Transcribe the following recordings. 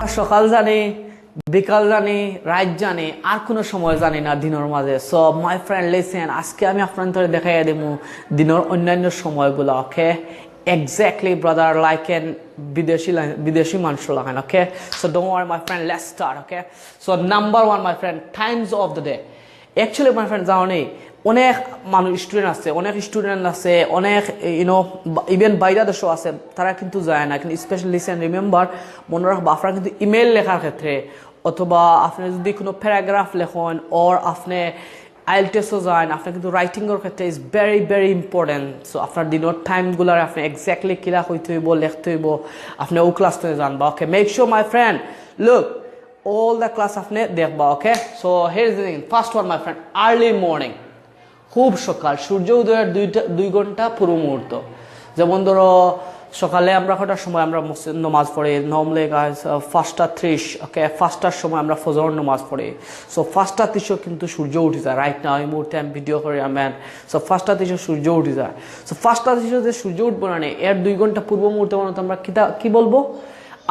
সকাল জানি, বিকাল জানি, রাত জানি, আর কোনো সময় জানি না দিনের মাঝে। সো মাই ফ্রেন্ড লিসেন, আজকে আমি আপনাদের দেখাইয়া দেব দিনের অন্যান্য সময়গুলো। ওকে, exactly brother, like an বিদেশি মানুষ লাগান। ওকে, so don't worry my friend, let's start. Okay, so number one my friend, times of the day. Actually my friend জানি অনেক মানুষ স্টুডেন্ট আছে, অনেক ইভেন বাইরে দেশও আছে, তারা কিন্তু যায় না। কিন্তু স্পেশালি লিসেন, রিমেম্বার, মনে রাখবা, আপনারা কিন্তু ইমেল লেখার ক্ষেত্রে অথবা আপনি যদি কোনো প্যারাগ্রাফ লেখন ওর আপনি আইএলটিএসও যান, আপনার কিন্তু রাইটিংয়ের ক্ষেত্রে is very very important. So আপনার দিনের টাইমগুলার আপনি এক্স্যাক্টলি কিরা হইতে হইব, লিখতে হইব, আপনি ও ক্লাসটা জানবা। Okay, make sure my friend, look all the class আপনি দেখবা। Okay, so here is the thing, first one my friend, early morning, খুব সকাল, সূর্য উদয়ের 2 ঘন্টা পূর্ব মুহূর্ত। যেমন ধরো সকালে আমরা কটার সময় আমরা নামাজ পড়ি, নর্মালি গাইস 5:30। ওকে, 5টার সময় আমরা ফজর নামাজ পড়ি। সো 5:30 কিন্তু সূর্য উঠে যায়। রাইট নাও এই মুহূর্তে আমি ভিডিও করি ম্যান। সো 5:30 সূর্য উঠে যায়। সো 5:30 যে সূর্য উঠবো না, এর 2 ঘন্টা পূর্ব মুহূর্তে আমরা কি বলবো?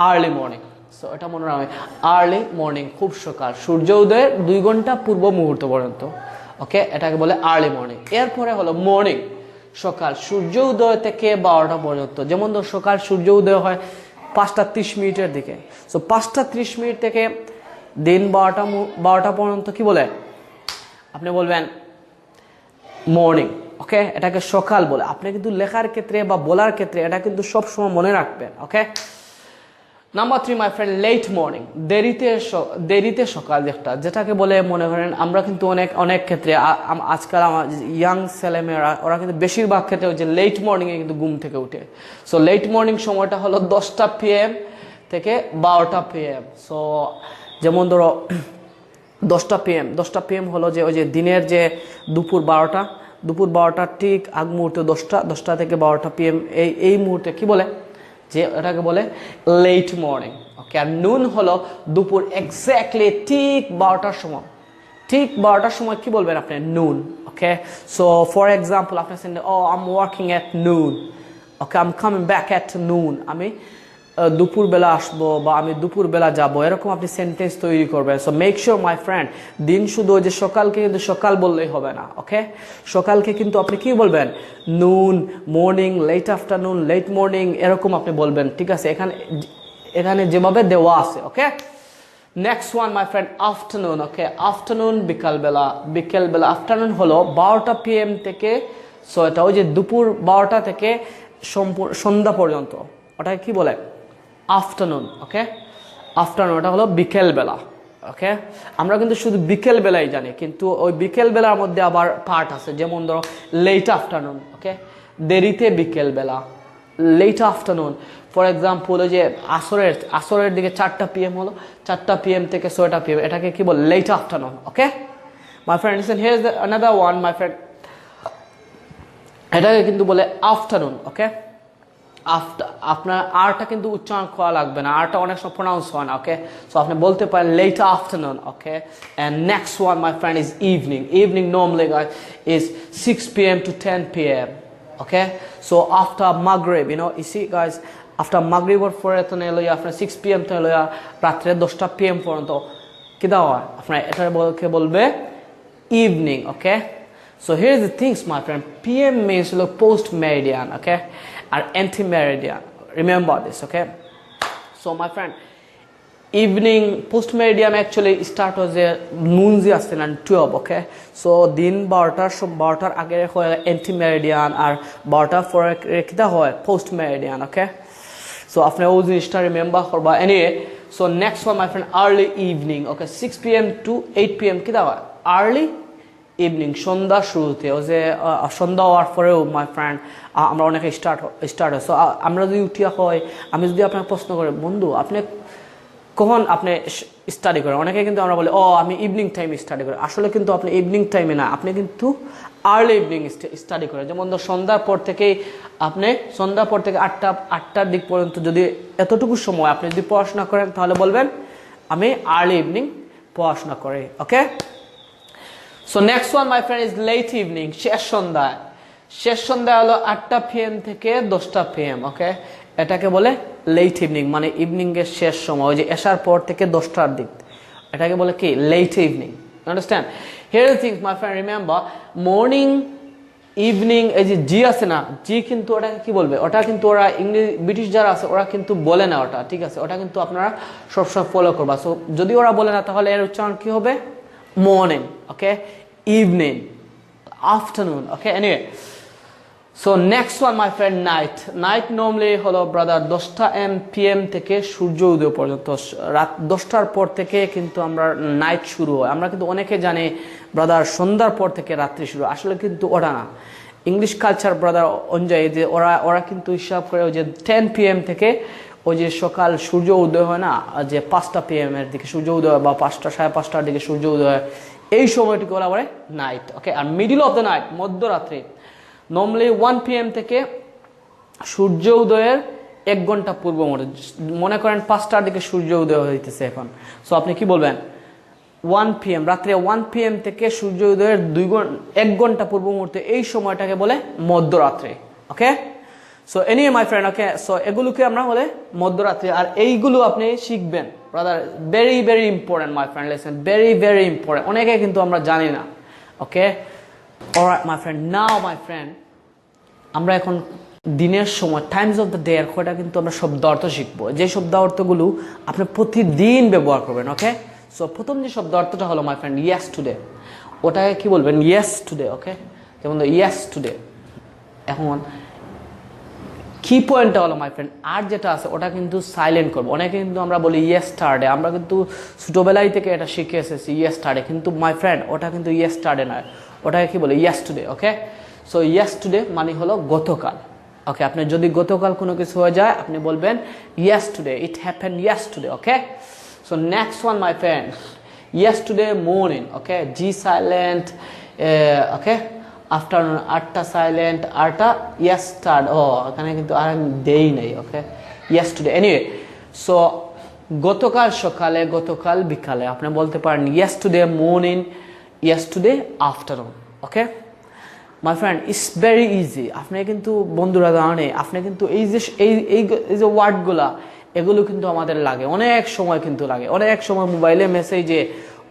Early morning. সো এটা মনে রাখবে, আর্লি মর্নিং, খুব সকাল, সূর্য উদয়ের 2 ঘন্টা পূর্ব মুহূর্ত পর্যন্ত। ওকে, এটাকে বলে আর্লি মর্নিং। এরপরে হলো মর্নিং, সকাল সূর্য উদয় থেকে 12টা পর্যন্ত। যেমন ধর সকাল সূর্য উদয় হয় 5:30 দিকে। সো 5:30 থেকে দিন 12টা পর্যন্ত কি বলে? আপনি বলবেন মর্নিং। ওকে, এটাকে সকাল বলে। আপনি কিন্তু লেখার ক্ষেত্রে বা বলার ক্ষেত্রে এটা কিন্তু সবসময় মনে রাখবেন। Okay, number 3 my friend, late morning, দেরিতে সকাল, যেটাকে বলে মনে করেন আমরা কিন্তু অনেক ক্ষেত্রে আজকাল আমার ইয়াং ছেলেমেয়েরা ওরা কিন্তু বেশিরভাগ ক্ষেত্রে যে লেট মর্নিংয়ে কিন্তু ঘুম থেকে উঠে। সো লেট মর্নিং সময়টা হলো 10টা PM থেকে 12টা PM। সো যেমন ধরো 10টা PM হলো যে ওই যে দিনের যে দুপুর 12টার ঠিক আগ মুহূর্তে 10টা থেকে 12টা PM এই মুহূর্তে কি বলে? যে এটাকে বলে লেট মর্নিং। ওকে, আর নুন হলো দুপুর এক্স্যাক্টলি ঠিক 12টার সময়। ঠিক 12টার সময় কি বলবেন আপনি? নুন। ওকে, সো ফর এক্সাম্পল আপনি আই এম ওয়ার্কিং এট নুন। ওকে, আই এম কামিং ব্যাক এট নুন, আমি দুপুরবেলা আসবো বা আমি দুপুরবেলা যাবো, এরকম আপনি সেন্টেন্স তৈরি করবেন। So make sure my friend, দিন শুধু যে সকালকে কিন্তু সকাল বললেই হবে না। ওকে, সকালকে কিন্তু আপনি কি বলবেন? Noon, morning, late afternoon, late morning, এরকম আপনি বলবেন। ঠিক আছে, এখানে যেভাবে দেওয়া আছে। Okay, next one my friend, afternoon. Okay, afternoon বিকালবেলা। আফটারনুন হলো 12টা PM থেকে, সো এটা ওই যে দুপুর 12টা থেকে সন্ধ্যা পর্যন্ত, ওটাকে কি বলে? আফটারনুন। ওকে, আফটারনুন ওটা হলো বিকেলবেলা। ওকে, আমরা কিন্তু শুধু বিকেলবেলাই জানি, কিন্তু ওই বিকেলবেলার মধ্যে আবার পার্ট আছে। যেমন ধরো লেট আফটারনুন। ওকে, দেরিতে বিকেলবেলা, লেট আফটারনুন। ফর এক্সাম্পল ওই যে আসরের দিকে 4টা PM হলো, 4টা PM থেকে 6টা PM, এটাকে কি বলে? Late afternoon. Okay my friend, listen, here is another one my friend, এটাকে কিন্তু বলে আফটারনুন। ওকে, আপনার আরটা কিন্তু উচ্চারণ করা লাগবে না, আরটা অনেক সময় প্রনাউন্স হয় না। ওকে, সো আপনি বলতে পারেন late afternoon. Okay, and next one my friend is evening. Evening normally is 6 PM to 10 PM. Okay, so after Maghrib, you see guys, after মাগরিবর পরে তো লইয়া আপনার 6 PM তো লইয়া রাত্রে 10টা PM পর্যন্ত কি দেওয়া হয়? আপনার এটাকে বলবে evening. Okay, so here's the things my friend, PM means post meridian. Okay, or anti-meridian, remember this. Okay, so my friend, evening post meridian actually start was a noon and 12. Okay, so din 12টার আগে হয় anti meridian আর 12টার পরে কিটা হয় post meridian. Okay, so আপনি ওই জিনিসটা remember করবা। anyway, so next one my friend, early evening. Okay, 6 PM to 8 PM কিটা হয়? early ইভিনিং, সন্ধ্যা শুরুতে। ও যে সন্ধ্যা হওয়ার পরেও মাই ফ্রেন্ড আমরা অনেকে স্টার্ট হয়। সো আমরা যদি উঠিয়া হয়, আমি যদি আপনাকে প্রশ্ন করি, বন্ধু আপনি কখন আপনি স্টাডি করেন? অনেকে কিন্তু আমরা বলি, আমি ইভিনিং টাইমে স্টাডি করি। আসলে কিন্তু আপনি ইভিনিং টাইমে না, আপনি কিন্তু আর্লি ইভিনিং স্টাডি করেন। যেমন সন্ধ্যার পর থেকে 8টার দিক পর্যন্ত যদি এতটুকু সময় আপনি যদি পড়াশোনা করেন, তাহলে বলবেন আমি আর্লি ইভিনিং পড়াশোনা করি। ওকে, so next one my friend is late evening, শেষ সন্ধ্যা হলো 8টা PM থেকে 10টা PM. ওকে, এটাকে বলে লেট ইভিনিং, মানে ইভিনিং এর শেষ সময়, ওই যে এশার পর থেকে 10টার দিক, এটাকে বলে কি late evening. Understand? Here the things my friend, remember morning evening, এই যে জি আছে না, জি কিন্তু ওটাকে কি বলবে, ওটা কিন্তু ওরা ইংলিশ ব্রিটিশ যারা আছে ওরা কিন্তু বলে না ওটা, ঠিক আছে? ওটা কিন্তু আপনারা সবসময় ফলো করবা। সো যদি ওরা বলে না তাহলে এর উচ্চারণ কি হবে? Morning, okay, evening, afternoon, okay. Anyway, so next one my friend, night. Night normally হলো ব্রাদার 10টা PM থেকে সূর্য উদয় পর্যন্ত, রাত 10টার পর থেকে কিন্তু আমরা নাইট শুরু হয়। আমরা কিন্তু অনেকে জানি ব্রাদার সন্ধ্যার পর থেকে রাত্রি শুরু, আসলে কিন্তু ওটা না। ইংলিশ কালচার ব্রাদার অনুযায়ী যে ওরা কিন্তু হিসাব করে ওই যে 10 PM থেকে ওই যে সকাল সূর্য উদয় হয় না, যে 5টা PM এর দিকে সূর্য উদয় হয়, বা 5টা 5:30টার দিকে সূর্য উদয় হয়, এই সময়টিকে বলা বলে নাইট, ওকে। আর মিডল অফ দ্য নাইট, মধ্যরাত্রি, নর্মালি 1 PM থেকে সূর্য উদয়ের 1 ঘন্টা পূর্ব মুহূর্তে, মনে করেন 5টার দিকে সূর্য উদয় হইতেছে এখন, সো আপনি কি বলবেন? 1 PM, রাত্রে 1 PM থেকে সূর্য উদয়ের 1 ঘন্টা পূর্ব মুহূর্তে, এই সময়টাকে বলে মধ্যরাত্রি, okay. So anyway my friend, okay, so এগুলোকে আমরা বলে মধ্যরাত্রি। আর এইগুলো আপনি শিখবেন brother, very very important my friend, listen, very very important, অনেকে কিন্তু আমরা জানি না, okay. Alright my friend, now my friend, আমরা এখন দিনের সময়, টাইমস অফ দ্য ডে এর কয়টা কিন্তু আমরা শব্দ অর্থ শিখবো, যে শব্দ অর্থগুলো আপনি প্রতিদিন ব্যবহার করবেন, ওকে। সো প্রথম যে শব্দ অর্থটা হলো মাই ফ্রেন্ড ইয়েস টুডে, ওটাকে কি বলবেন? ইয়েস টুডে, ওকে। যেমন ইয়েস টুডে। এখন কি পয়েন্টটা হলো মাই ফ্রেন্ড, আর যেটা আছে ওটা কিন্তু সাইলেন্ট করবো। অনেকে কিন্তু আমরা বলি ইয়েস্টারডে, আমরা কিন্তু ছোটবেলায় থেকে এটা শিখে এসেছি ইয়েস্টারডে, কিন্তু মাই ফ্রেন্ড ওটা কিন্তু ইয়েস্টারডে নয়, ওটাকে কি বলে? ইয়েস টুডে, ওকে। সো ইয়েস টুডে মানে হলো গতকাল, ওকে। আপনি যদি গতকাল কোনো কিছু হয়ে যায় আপনি বলবেন yes today, it happen yes today, okay. So next one my friend, yes today morning, okay, G silent, okay. Afternoon, আরটা সাইলেন্ট, আরটা ইয়েস্টার, ও এখানে কিন্তু আর আমি দেই নাই, ওকে, ইয়েস টুডে। এনিওয়ে, সো গতকাল সকালে, গতকাল বিকালে, আপনি বলতে পারেন yes today morning, yes today afternoon, okay. My friend, it's very easy. আপনি কিন্তু বন্ধুরা জানে, আপনি কিন্তু এই যে ওয়ার্ডগুলা, এগুলো কিন্তু আমাদের লাগে অনেক সময়, কিন্তু লাগে অনেক সময় মোবাইলে মেসেজে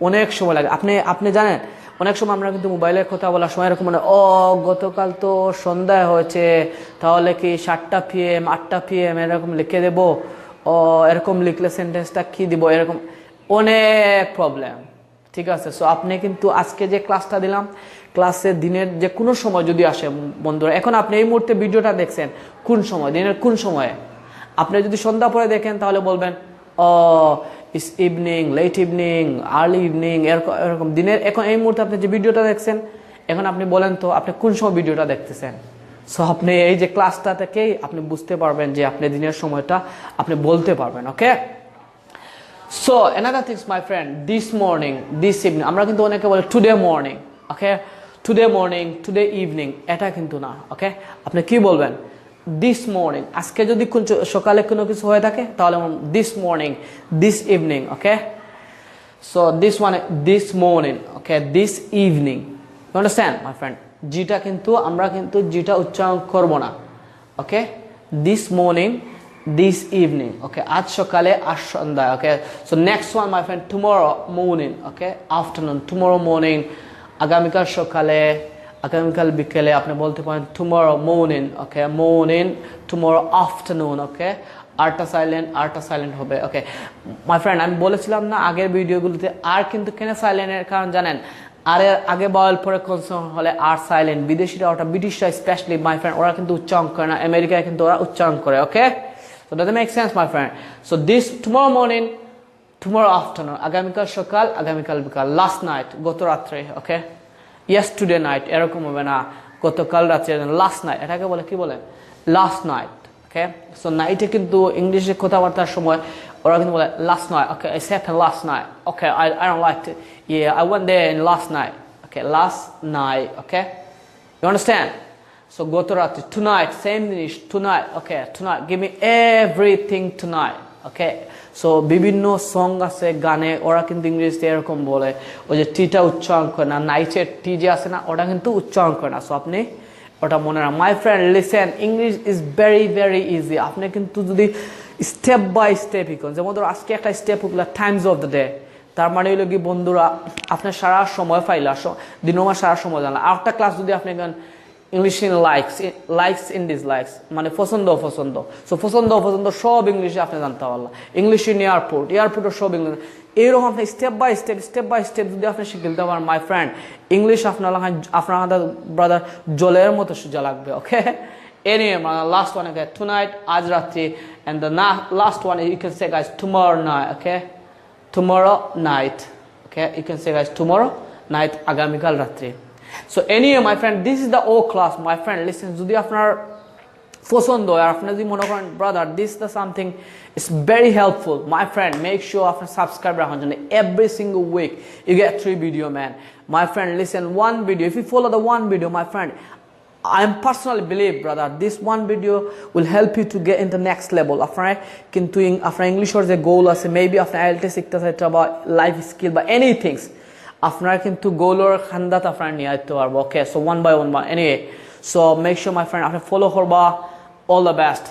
অনেক সময় লাগে। আপনি জানেন অনেক সময় আমরা কিন্তু মোবাইলের কথা বলার সময় এরকম মানে, ও গতকাল তো সন্ধ্যায় হয়েছে, তাহলে কি 7টা PM 8টা PM এরকম লিখে দেবো, ও এরকম লিখলে সেন্টেন্সটা কি দিব, এরকম অনেক প্রবলেম, ঠিক আছে। সো আপনি কিন্তু আজকে যে ক্লাসটা দিলাম, ক্লাসে দিনের যে কোনো সময় যদি আসে বন্ধুরা, এখন আপনি এই মুহূর্তে ভিডিওটা দেখছেন কোন সময়, দিনের কোন সময়ে, আপনি যদি সন্ধ্যা পরে দেখেন তাহলে বলবেন oh it's evening, late evening, early evening, এরকম দিনের। এখন এই মুহূর্তে আপনি যে ভিডিওটা দেখছেন, এখন আপনি বলেন তো আপনি কোন সময় ভিডিওটা দেখতেছেন। সো আপনি এই যে ক্লাসটা থেকেই আপনি বুঝতে পারবেন যে আপনি দিনের সময়টা আপনি বলতে পারবেন, okay. So another things my friend, this morning, this evening, আমরা কিন্তু অনেকে বলে টুডে মর্নিং, ওকে, টুডে মর্নিং, টুডে ইভিনিং, এটা কিন্তু না, ওকে। আপনি কি বলবেন? দিস মর্নিং, আজকে যদি সকালে কোনো কিছু হয়ে থাকে তাহলে this morning, this evening, okay. So this morning, okay, this evening, you understand my friend? জিটা কিন্তু আমরা কিন্তু জিটা উচ্চারণ করব না, okay. This morning, this evening, okay, আজ সকালে, আজ সন্ধ্যায়, okay. So next one my friend, tomorrow morning, okay, afternoon, tomorrow morning, আগামীকাল সকালে, আগামীকাল বিকেলে, আপনি বলতে পারেন tomorrow morning, okay, morning, tomorrow afternoon, okay. আরটা সাইলেন্ট হবে, ওকে। মাই ফ্রেন্ড, আমি বলেছিলাম না আগের ভিডিওগুলোতে, আর কিন্তু কেন সাইলেন্টের কারণ জানেন? আর আগে বল পরে কনসার্ন হলে আর সাইলেন্ট, বিদেশিরা, ওটা ব্রিটিশরা স্পেশালি মাই ফ্রেন্ড, ওরা কিন্তু উচ্চারণ করে না, আমেরিকায় কিন্তু ওরা উচ্চারণ করে, ওকে। So does it make sense my friend? So this tomorrow morning, tomorrow afternoon, আগামীকাল সকাল, আগামীকাল বিকাল, last night, গত রাত্রে, ওকে। yesterday night, এরকম হবে না, গতকাল রাত্রে, last night, এটাকে বলে কি বলে? last night, ওকে। সো নাইটে কিন্তু ইংলিশে কথাবার্তার সময় ওরা কিন্তু বলে last night, okay, it happened last night, okay, I don't like it, yeah, I went there in last night, okay, last night, okay, you understand? So গত রাতে, tonight, same জিনিস, tonight, okay, tonight, give me everything tonight, okay. So বিভিন্ন song আছে গানে, ওরা কিন্তু ইংরেজিতে এরকম বলে, ওই যে টিটা উচ্চারণ করে না, নাইটের টি যে আছে না, ওটা কিন্তু উচ্চারণ করে না। সো আপনি ওটা মনে রাখ মাই friend listen English is very very easy আপনি কিন্তু যদি স্টেপ বাই স্টেপ শিখুন যেমন ধরো আজকে একটা স্টেপ হলো টাইমস অফ দ্য ডে তার মানে হলো কি বন্ধুরা আপনার সারা সময় পাইলা দিনমা সারা সময় জানলা আর একটা ক্লাস যদি আপনি English in likes in dislikes মানে পছন্দ অপছন্দ সো পছন্দ অপছন্দ সব ইংলিশে আপনি জানতে পারলা ইংলিশ ইন এয়ারপোর্টের সব ইংলিশ এইরকম আপনি স্টেপ বাই স্টেপ যদি আপনি শিখে দিতে পারেন মাই ফ্রেন্ড ইংলিশ আপনার ব্রাদার জলের মতো সোজা লাগবে ওকে anyway last one okay tonight আজ রাত্রি and the last one you can say guys tomorrow night okay tomorrow night okay you can say guys tomorrow night আগামীকাল রাত্রি so anyway my friend this is the whole class my friend listen যদি আপনার পছন্দ আর আপনি যদি মনে করেন brother this the something it's very helpful my friend make sure আপনার সাবস্ক্রাইব রাখার জন্য every single week you get 3 video man my friend listen one video if you follow the one video my friend I am personally believe brother this one video will help you to get in the next level আপনার কিন্তু আপনার ইংলিশের যে গোল আছে maybe আপনার IELTS শিখতে চাইতে বা লাইফ স্কিল বা এনিথিংস আপনার কিন্তু গোলের খান্দাত আপনার নিয়ে আসতে পারবো okay so one by one anyway so make sure my friend আপনি ফলো করবা all the best